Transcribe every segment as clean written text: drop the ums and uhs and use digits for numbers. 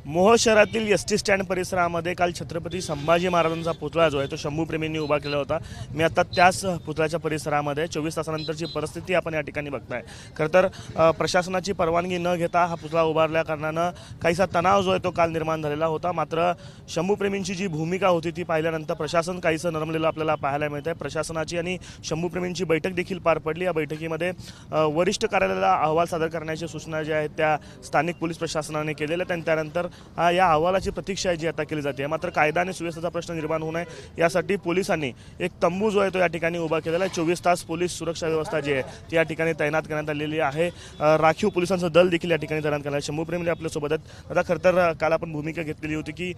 मोहोळ शहरातील ST stand परिसरामध्ये काल छत्रपती संभाजी महाराजांचा पुतळा जो आहे तो शंभूप्रेमींनी उभा केला होता। मी आता त्याच पुतळ्याच्या परिसरामध्ये 24 तासानंतरची परिस्थिती आपण या ठिकाणी बघताय। खरं तर प्रशासनाची परवानगी न घेता हा पुतळा उभारल्या कारणानं काहीसा तणाव जो आहे तो काल निर्माण झालेला होता। मात्र शंभूप्रेमींची जी भूमिका होती ती पाहिल्यानंतर प्रशासन काहीसं नरमलेलं आपल्याला पाहायला मिळत आहे। प्रशासनाची आणि शंभूप्रेमींची बैठक देखील पार पडली। या बैठकीमध्ये वरिष्ठ कार्यालयाला अहवाल सादर करण्याची सूचना जी आहेत त्या स्थानिक पोलीस प्रशासनाने केलेल्या आहेत। त्यानंतर या अहवालाची प्रतीक्षा जी आता केली जाते। मात्र कायदा आणि सुव्यवस्थेचा प्रश्न निर्माण होऊ नये यासाठी पोलिसांनी एक तंबू जो आहे तो या ठिकाणी उभा केलेला आहे। 24 तास पोलीस सुरक्षा व्यवस्था जी आहे ती या ठिकाणी तैनात करण्यात आलेली आहे। राखीव पोलिसांचं दल देखील या ठिकाणी तैनात करण्यात आहे। शंभूप्रेमी आपल्यासोबत आहेत। आता खरं तर काल आपण भूमिका घेतलेली होती की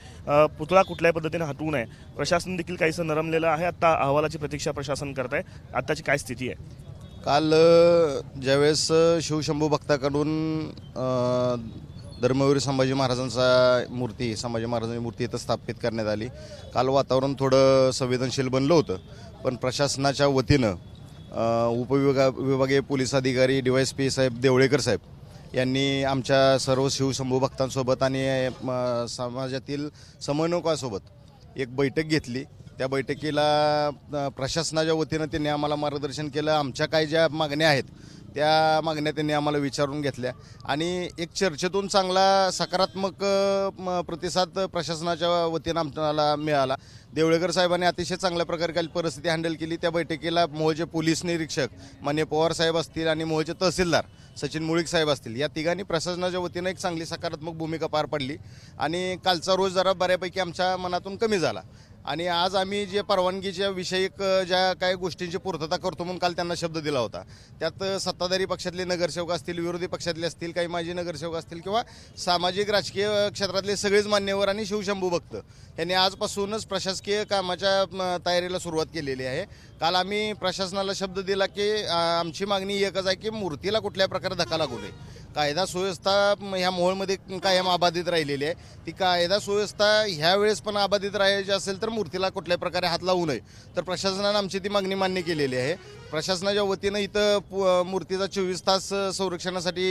पुतळा कुठल्याही पद्धतीने हटवू नये। प्रशासन देखील काहीसं नरमलेलं आहे। आता अहवालाची प्रतीक्षा प्रशासन करत आहे। आताची काय स्थिती आहे? काल ज्यावेळेस शिवशंभू भक्ताकडून धर्मवीर संभाजी महाराजांचा मूर्ती संभाजी महाराजांची मूर्ती इथं स्थापित करण्यात आली। काल वातावरण थोडं संवेदनशील बनलं होतं, पण प्रशासनाच्या वतीनं विभागीय पोलीस अधिकारी DYSP साहेब देवळेकर साहेब यांनी आमच्या सर्व शिवशंभू भक्तांसोबत आणि समाजातील समन्वयकासोबत एक बैठक घेतली। त्या बैठकीला प्रशासनाच्या वतीनं त्यांनी आम्हाला मार्गदर्शन केलं। आमच्या काही ज्या मागण्या आहेत त्या मागण्या त्यांनी आम्हाला विचारून घेतल्या आणि एक चर्चेतून चांगला सकारात्मक प्रतिसाद प्रशासनाच्या वतीनं आम्हाला मिळाला। देवळेकर साहेबांनी अतिशय चांगल्या प्रकारे काही परिस्थिती हँडल केली। त्या बैठकीला मोहोळचे पोलीस निरीक्षक माननीय पवार साहेब असतील आणि मोहोळचे तहसीलदार सचिन मुळीक साहेब असतील या तिघांनी प्रशासनाच्या वतीनं एक चांगली सकारात्मक भूमिका पार पडली आणि कालचा रोज जरा बऱ्यापैकी आमच्या मनातून कमी झाला आणि आज आम्ही जे परवानगीच्या विषयक ज्या काही गोष्टींची पूर्तता करतो म्हणून काल त्यांना शब्द दिला होता। त्यात सत्ताधारी पक्षातले नगरसेवक असतील, विरोधी पक्षातले असतील, काही माजी नगरसेवक असतील किंवा सामाजिक राजकीय क्षेत्रातले सगळेच मान्यवर आणि शिवशंभू भक्त यांनी आजपासूनच प्रशासकीय कामाच्या तयारीला सुरुवात केलेली आहे। काल आम्ही प्रशासनाला शब्द दिला की आमची मागणी एकच आहे की मूर्तीला कुठल्याही प्रकारे धक्का लागू नये। कायदा सुव्यवस्था ह्या मोहोळमध्ये कायम अबाधित राहिलेली आहे। ती कायदा सुव्यवस्था ह्या वेळेस पण अबाधित राहायची असेल तर मूर्तीला कुठल्याही प्रकारे हात लावू नये। तर प्रशासनाने आमची ती मागणी मान्य केलेली आहे। प्रशासनाच्या वतीनं इथं मूर्तीचा 24 तास संरक्षणासाठी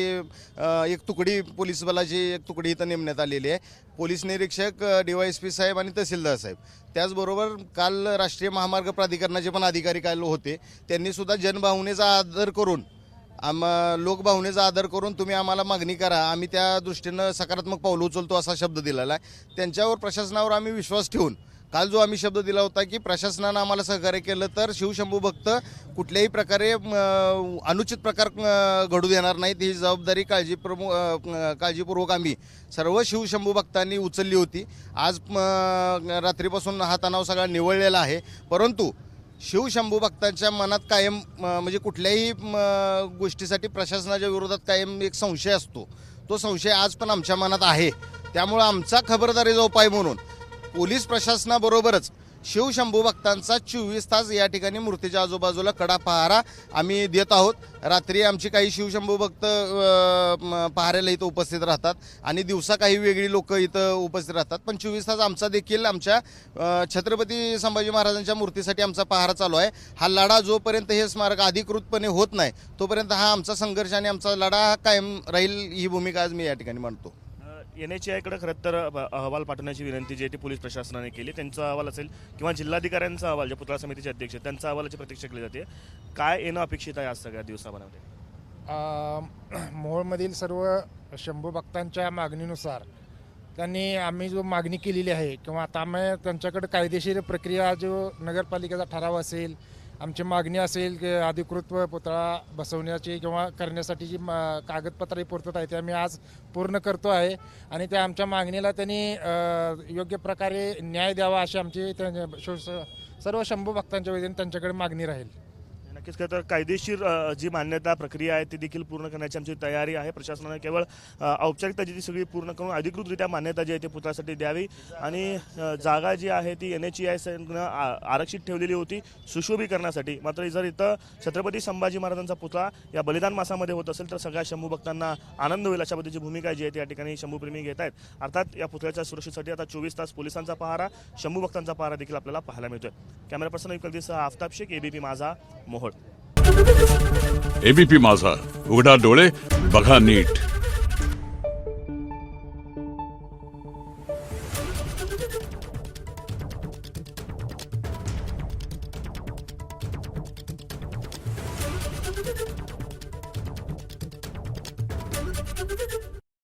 एक तुकडी पोलीस बलाची एक तुकडी इथं नेमण्यात आलेली आहे। पोलीस निरीक्षक DYSP साहेब आणि तहसीलदार साहेब त्याचबरोबर काल राष्ट्रीय महामार्ग प्राधिकरणाचे पण अधिकारी काल होते। त्यांनी सुद्धा जनभावनेचा आदर करून लोकभावनेचा आदर करून तुम्ही आम्हाला मागणी करा, आम्ही त्या दृष्टीनं सकारात्मक पाऊल उचलतो असा शब्द दिलेला आहे। त्यांच्यावर प्रशासनावर आम्ही विश्वास ठेवून काल जो आम्ही शब्द दिला होता की प्रशासनानं आम्हाला सहकार्य केलं तर शिवशंभू भक्त कुठल्याही प्रकारे अनुचित प्रकार घडू देणार नाहीत ही जबाबदारी काळजीपूर्वक आम्ही सर्व शिवशंभू भक्तांनी उचलली होती। आज रात्रीपासून हा तणाव सगळा निवळलेला आहे, परंतु शिवशंभू भक्तांच्या मनात कायम म्हणजे कुठल्याही गोष्टीसाठी प्रशासनाच्या विरोधात कायम एक संशय असतो। तो संशय आज पण आमच्या मनात आहे। त्यामुळे आमचा खबरदारीचा उपाय म्हणून पोलीस प्रशासनाबरोबरच शिवशंभू भक्तांचा 24 तास या ठिकाणी मूर्तीच्या आजूबाजूला कडा पहारा आम्ही देत आहोत। रात्री आमची काही शिवशंभू भक्त पहाऱ्याला इथं उपस्थित राहतात आणि दिवसा काही वेगळी लोक इथं उपस्थित राहतात, पण 24 तास आमचा देखील आमच्या छत्रपती संभाजी महाराजांच्या मूर्तीसाठी आमचा पहारा चालू आहे। हा लढा जोपर्यंत हे स्मारक अधिकृतपणे होत नाही तोपर्यंत हा आमचा संघर्ष आणि आमचा लढा हा कायम राहील ही भूमिका आज मी या ठिकाणी मांडतो। NHAकडे खरं तर अहवाल पाठवण्याची विनंती जी आहे ती पोलीस प्रशासनाने केली। त्यांचा अहवाल असेल किंवा जिल्हाधिकाऱ्यांचा अहवाल जे पुतळा समितीचे अध्यक्ष आहेत त्यांचा अहवालाची प्रतीक्षा केली जाते। काय येणं अपेक्षित आहे आज सगळ्या दिवसामध्ये? मोहोळमधील सर्व शंभू भक्तांच्या मागणीनुसार त्यांनी आम्ही जो मागणी केलेली आहे किंवा आता आम्ही त्यांच्याकडे कायदेशीर प्रक्रिया जो नगरपालिकेचा ठराव असेल, आमची मागणी असेल की अधिकृत पुतळा बसवण्याची किंवा करण्यासाठी जी कागदपत्र पूर्तता आहे ते आम्ही आज पूर्ण करतो आहे आणि त्या आमच्या मागणीला त्यांनी योग्य प्रकारे न्याय द्यावा अशी आमची सर्व शंभू भक्तांच्या वतीने त्यांच्याकडे मागणी राहील। नक्कीच खरं तर कायदेशीर जी मान्यता प्रक्रिया आहे ती देखील पूर्ण करण्याची आमची तयारी आहे। प्रशासनाने केवळ औपचारिकता जी ती सगळी पूर्ण करून अधिकृतरित्या मान्यता जी आहे ती पुतळ्यासाठी द्यावी आणि जागा जी आहे ती NHAने आरक्षित ठेवलेली होती सुशोभीकरणासाठी। मात्र जर इथं छत्रपती संभाजी महाराजांचा पुतळा या बलिदान मासामध्ये होत असेल तर सगळ्या शंभू भक्तांना आनंद होईल अशा पद्धतीची भूमिका जी आहे ती या ठिकाणी शंभूप्रेमी घेत आहेत। अर्थात या पुतळ्याच्या सुरक्षेसाठी आता 24 तास पोलिसांचा पहारा, शंभू भक्तांचा पहारा देखील आपल्याला पाहायला मिळतोय। कॅमेरा पर्सन युगल आफताब शेख, ABP माझा, मोहोळ। ABP माझा, उघडा डोळे बघा नीट।